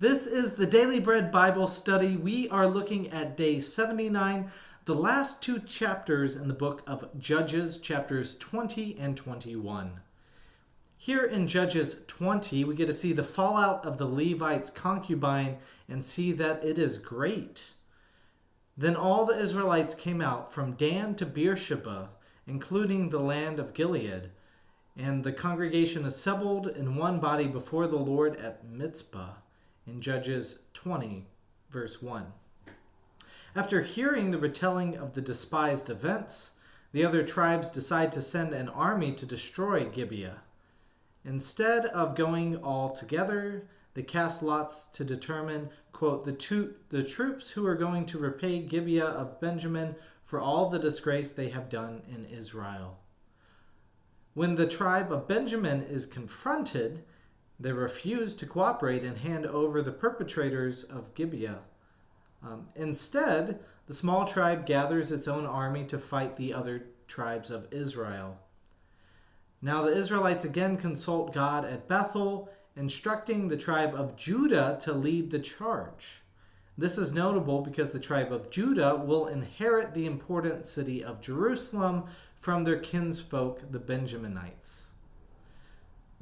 This is the Daily Bread Bible study. We are looking at day 79, the last two chapters in the book of Judges, chapters 20 and 21. Here in Judges 20, we get to see the fallout of the Levite's concubine and see that it is great. Then all the Israelites came out from Dan to Beersheba, including the land of Gilead, and the congregation assembled in one body before the Lord at Mizpah. In Judges 20, verse 1. After hearing the retelling of the despised events, the other tribes decide to send an army to destroy Gibeah. Instead of going all together, they cast lots to determine, quote, the troops who are going to repay Gibeah of Benjamin for all the disgrace they have done in Israel. When the tribe of Benjamin is confronted, they refuse to cooperate and hand over the perpetrators of Gibeah. Instead, the small tribe gathers its own army to fight the other tribes of Israel. Now the Israelites again consult God at Bethel, instructing the tribe of Judah to lead the charge. This is notable because the tribe of Judah will inherit the important city of Jerusalem from their kinsfolk, the Benjaminites.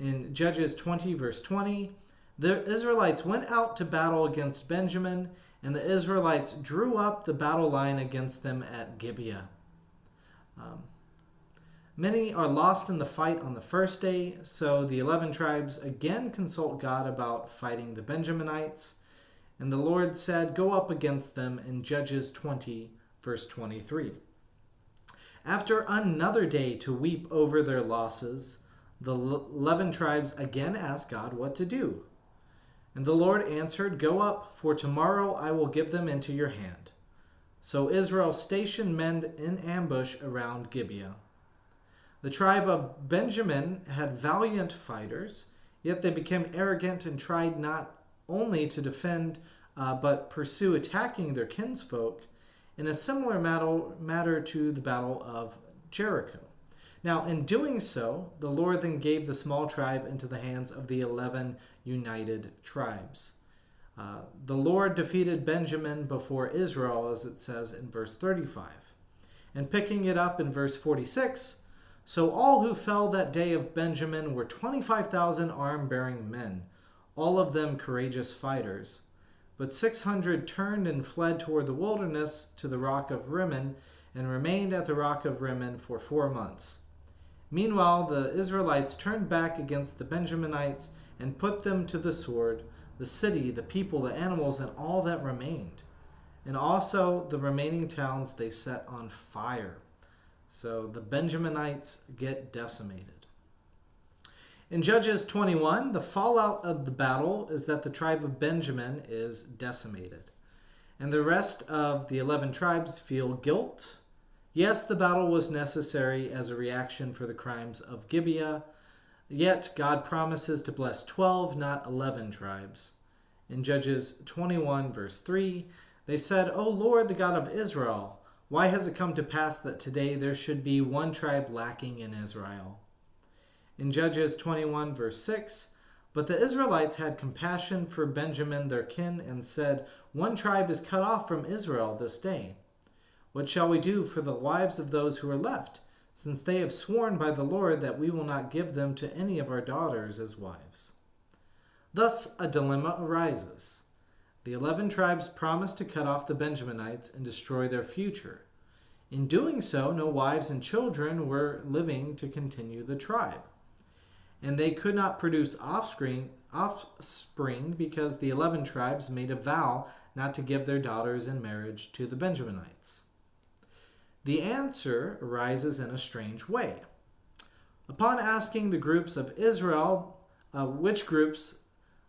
In Judges 20, verse 20, the Israelites went out to battle against Benjamin, and the Israelites drew up the battle line against them at Gibeah. Many are lost in the fight on the first day, so the 11 tribes again consult God about fighting the Benjaminites, and the Lord said, "Go up against them," in Judges 20, verse 23. After another day to weep over their losses, the 11 tribes again asked God what to do. And the Lord answered, "Go up, for tomorrow I will give them into your hand." So Israel stationed men in ambush around Gibeah. The tribe of Benjamin had valiant fighters, yet they became arrogant and tried not only to defend, but pursue attacking their kinsfolk in a similar matter to the Battle of Jericho. Now, in doing so, the Lord then gave the small tribe into the hands of the 11 united tribes. The Lord defeated Benjamin before Israel, as it says in verse 35. And picking it up in verse 46, so all who fell that day of Benjamin were 25,000 arm-bearing men, all of them courageous fighters. But 600 turned and fled toward the wilderness to the rock of Rimmon, and remained at the rock of Rimmon for 4 months. Meanwhile, the Israelites turned back against the Benjaminites and put them to the sword, the city, the people, the animals, and all that remained. And also the remaining towns they set on fire. So the Benjaminites get decimated. In Judges 21, the fallout of the battle is that the tribe of Benjamin is decimated. And the rest of the 11 tribes feel guilt. Yes, the battle was necessary as a reaction for the crimes of Gibeah, yet God promises to bless 12, not 11 tribes. In Judges 21, verse 3, they said, "O Lord, the God of Israel, why has it come to pass that today there should be one tribe lacking in Israel?" In Judges 21, verse 6, but the Israelites had compassion for Benjamin their kin and said, "One tribe is cut off from Israel this day. What shall we do for the wives of those who are left, since they have sworn by the Lord that we will not give them to any of our daughters as wives?" Thus a dilemma arises. The 11 tribes promised to cut off the Benjaminites and destroy their future. In doing so, no wives and children were living to continue the tribe. And they could not produce offspring because the 11 tribes made a vow not to give their daughters in marriage to the Benjaminites. The answer arises in a strange way. Upon asking the groups of Israel which groups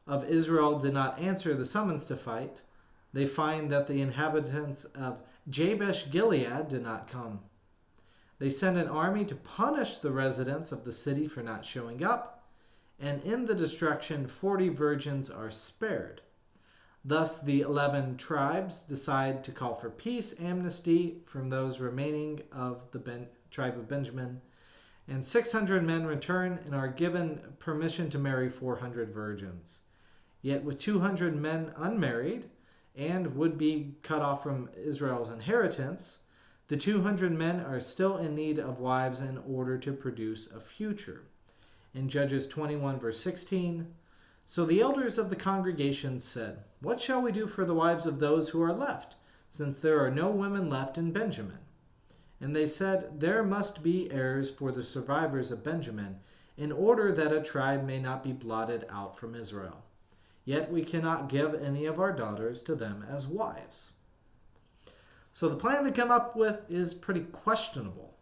of Israel did not answer the summons to fight, they find that the inhabitants of Jabesh Gilead did not come. They send an army to punish the residents of the city for not showing up, and in the destruction 40 virgins are spared. Thus, the 11 tribes decide to call for peace amnesty from those remaining of the tribe of Benjamin, and 600 men return and are given permission to marry 400 virgins. Yet with 200 men unmarried and would be cut off from Israel's inheritance, the 200 men are still in need of wives in order to produce a future. In Judges 21, verse 16, so the elders of the congregation said, what shall we do for the wives of those who are left, since there are no women left in Benjamin? And they said, there must be heirs for the survivors of Benjamin, in order that a tribe may not be blotted out from Israel. Yet we cannot give any of our daughters to them as wives. So the plan they come up with is pretty questionable.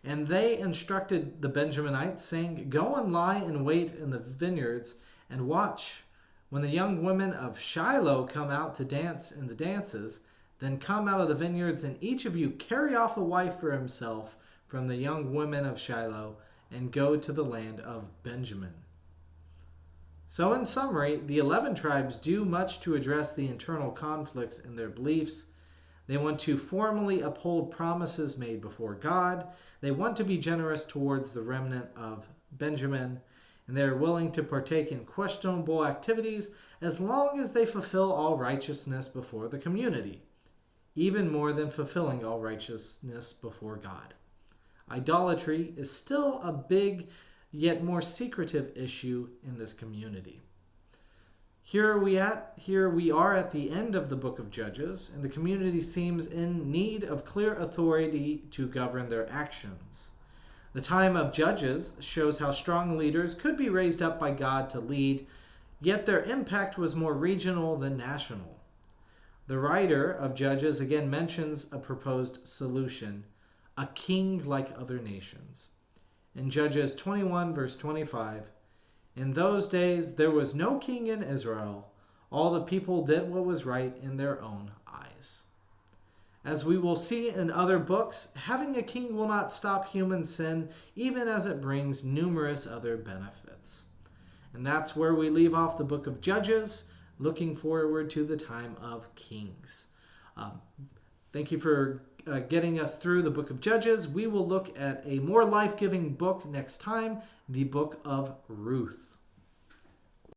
And they instructed the Benjaminites, saying, go and lie in wait in the vineyards and watch. When the young women of Shiloh come out to dance in the dances, then come out of the vineyards, and each of you carry off a wife for himself from the young women of Shiloh, and go to the land of Benjamin. So in summary, the 11 tribes do much to address the internal conflicts in their beliefs. They want to formally uphold promises made before God. They want to be generous towards the remnant of Benjamin. And they are willing to partake in questionable activities as long as they fulfill all righteousness before the community, even more than fulfilling all righteousness before God. Idolatry is still a big yet more secretive issue in this community. Here we are at the end of the book of Judges, and the community seems in need of clear authority to govern their actions. The time of Judges shows how strong leaders could be raised up by God to lead, yet their impact was more regional than national. The writer of Judges again mentions a proposed solution, a king like other nations. In Judges 21, verse 25, in those days there was no king in Israel. All the people did what was right in their own eyes. As we will see in other books, having a king will not stop human sin, even as it brings numerous other benefits. And that's where we leave off the book of Judges, looking forward to the time of kings. Thank you for getting us through the book of Judges. We will look at a more life-giving book next time, the book of Ruth.